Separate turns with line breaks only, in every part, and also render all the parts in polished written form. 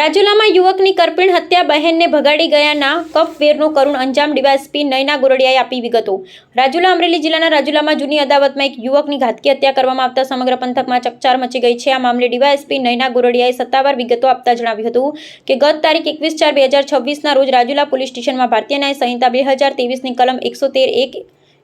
રાજુલામાં યુવકની કરપીણ હત્યા, બહેનને ભગાડી ગયાના કપવેરનો કરુણ અંજામ, ડીવાયએસપી નયના ગોરડિયાએ આપી વિગતો। રાજુલા અમરેલી જિલ્લાના રાજુલામાં જૂની અદાવતમાં એક યુવકની ઘાતકી હત્યા કરવામાં આવતા સમગ્ર પંથકમાં ચકચાર મચી ગઈ છે। આ મામલે ડીવાયએસપી નયના ગોરડિયાએ સત્તાવાર વિગતો આપતા જણાવ્યું હતું કે ગત તારીખ 21/4/2026ના રોજ રાજુલા પોલીસ સ્ટેશનમાં ભારતીય ન્યાય સંહિતા 2023ની કલમ 113(1),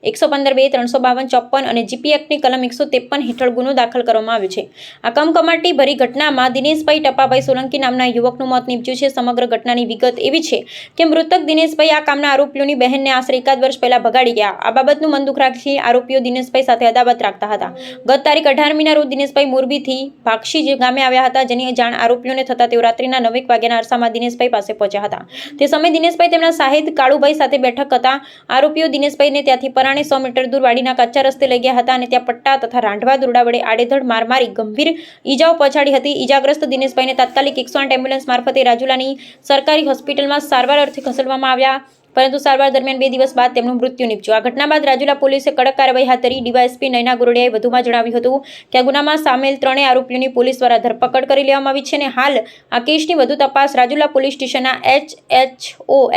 115(2), 352, 54 અને જીપી એક્ટની કલમ 153 હેઠળ ગુનો દાખલ કરવામાં આવ્યો છે। આ કમકમાટી ભરી ઘટનામાં દિનેશભાઈ ટપાભાઈ સોલંકી નામના યુવકનું મોત નીપજ્યું છે। સમગ્ર ઘટનાની વિગત એવી છે કે મૃતક દિનેશભાઈ આ કામના આરોપીઓની બહેનને આશરે 1 વર્ષ પહેલા ભગાડી ગયા। આ બાબતનું મન દુઃખ રાખી આરોપીઓ દિનેશભાઈ સાથે અદાવત રાખતા હતા। ગત તારીખ 18મીના રોજ દિનેશભાઈ મોરબીથી ભાક્ષી ગામે આવ્યા હતા, જેની જાણ આરોપીઓને થતા તેઓ રાત્રિના 9 વાગ્યાના અરસામાં દિનેશભાઈ પાસે પહોંચ્યા હતા। તે સમયે દિનેશભાઈ તેમના સાહિદ કાળુભાઈ સાથે બેઠક હતા। આરોપીઓ દિનેશભાઈને ત્યાંથી 100 મીટર દૂર વાડીના કચ્ચા રસ્તે લઈ ગયા હતા અને ત્યાં પટ્ટા તથા રાંઢવા દોરડા વડે આડેધડ માર મારી ગંભીર ઈજાઓ પહોંચાડી હતી। ઈજાગ્રસ્ત દિનેશભાઈને તાત્કાલિક 108 એમ્બ્યુલન્સ મારફતે રાજુલાની સરકારી હોસ્પિટલમાં સારવાર અર્થે ખસેડવામાં આવ્યા, પરંતુ સારવાર દરમિયાન 2 દિવસ બાદ તેમનું મૃત્યુ નીપજ્યું। આ ઘટના બાદ રાજુલા પોલીસે કડક કાર્યવાહી હાથ ધરી। ડીવાયએસપી નયના ગોરડિયાએ વધુમાં જણાવ્યું હતું કે આ ગુનામાં સામેલ 3 આરોપીઓની પોલીસ દ્વારા ધરપકડ કરી લેવામાં આવી છે અને હાલ આ કેસની વધુ તપાસ રાજુલા પોલીસ સ્ટેશનના SHO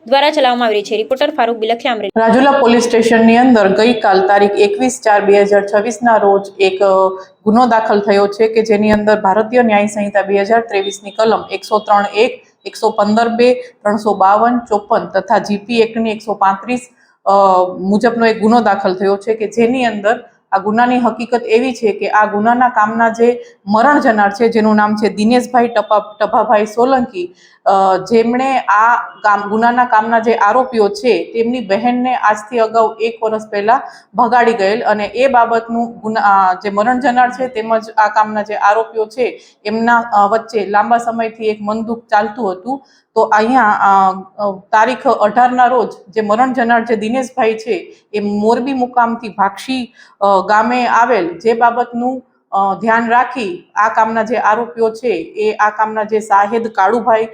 દ્વારા ચલાવવામાં આવી રહી છે। રિપોર્ટર ફારૂક બિલખિયા, અમરેલી।
રાજુલા પોલીસ સ્ટેશનની અંદર ગઈકાલ તારીખ 21/4/2026ના રોજ એક ગુનો દાખલ થયો છે કે જેની અંદર ભારતીય ન્યાય સંહિતા 2023ની કલમ 103(1), 115(2), 352, 54 તથા જીપી એક્ટની 135 મુજબનો એક ગુનો દાખલ થયો છે કે જેની અંદર આ ગુનાની હકીકત એવી છે કે આ ગુનાના કામના જે મરણ જનાર છે, જેનું નામ છે દિનેશભાઈ ટપાભાઈ સોલંકી, જેમણે આ ગુનાના કામના જે આરોપીઓ છે તેમની બહેનને આજથી અગાઉ 1 વર્ષ પહેલા ભગાડી ગયેલ અને એ બાબતનું જે મરણ જનાર છે તેમજ આ કામના જે આરોપીઓ છે એમના વચ્ચે લાંબા સમયથી એક મનદુખ ચાલતું હતું। તો અહીંયા તારીખ 18ના રોજ જે મરણ જનાર જે દિનેશભાઈ છે એ મોરબી મુકામથી ભાક્ષી ગામે આવેલ જે બાબતનું ધ્યાન રાખી આ કામના જે આરોપીઓ છે એ આ કામના જે સાહિદ કાળુભાઈ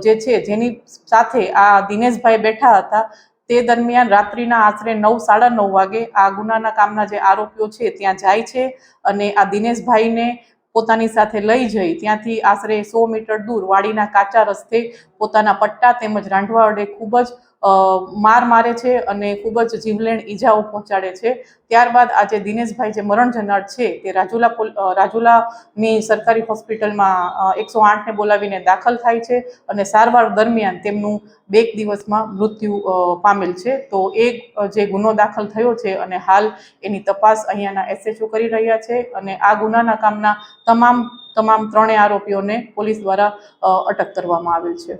જે છે જેની સાથે આ દિનેશભાઈ બેઠા હતા, તે દરમિયાન રાત્રિના આશરે 9-9:30 વાગે આ ગુનાના કામના જે આરોપીઓ છે ત્યાં જાય છે અને આ દિનેશભાઈને પોતાની સાથે લઈ જઈ ત્યાંથી આશરે 100 મીટર દૂર વાડીના કાચા રસ્તે પોતાના પટ્ટા તેમજ રાંઢવા વડે ખૂબ જ માર મારે છે અને ખૂબ જ જીવલેણ ઈજાઓ પહોંચાડે છે। ત્યારબાદ આજે દિનેશભાઈ જે મરણ જનાર છે તે રાજુલાની સરકારી હોસ્પિટલમાં 108ને બોલાવીને દાખલ થાય છે અને સારવાર દરમિયાન તેમનું 2 દિવસમાં મૃત્યુ પામેલ છે। તો એ જે ગુનો દાખલ થયો છે અને હાલ એની તપાસ અહીંયાના SHO કરી રહ્યા છે અને આ ગુનાના કામના તમામ 3 આરોપીઓને પોલીસ દ્વારા અટક કરવામાં આવેલ છે।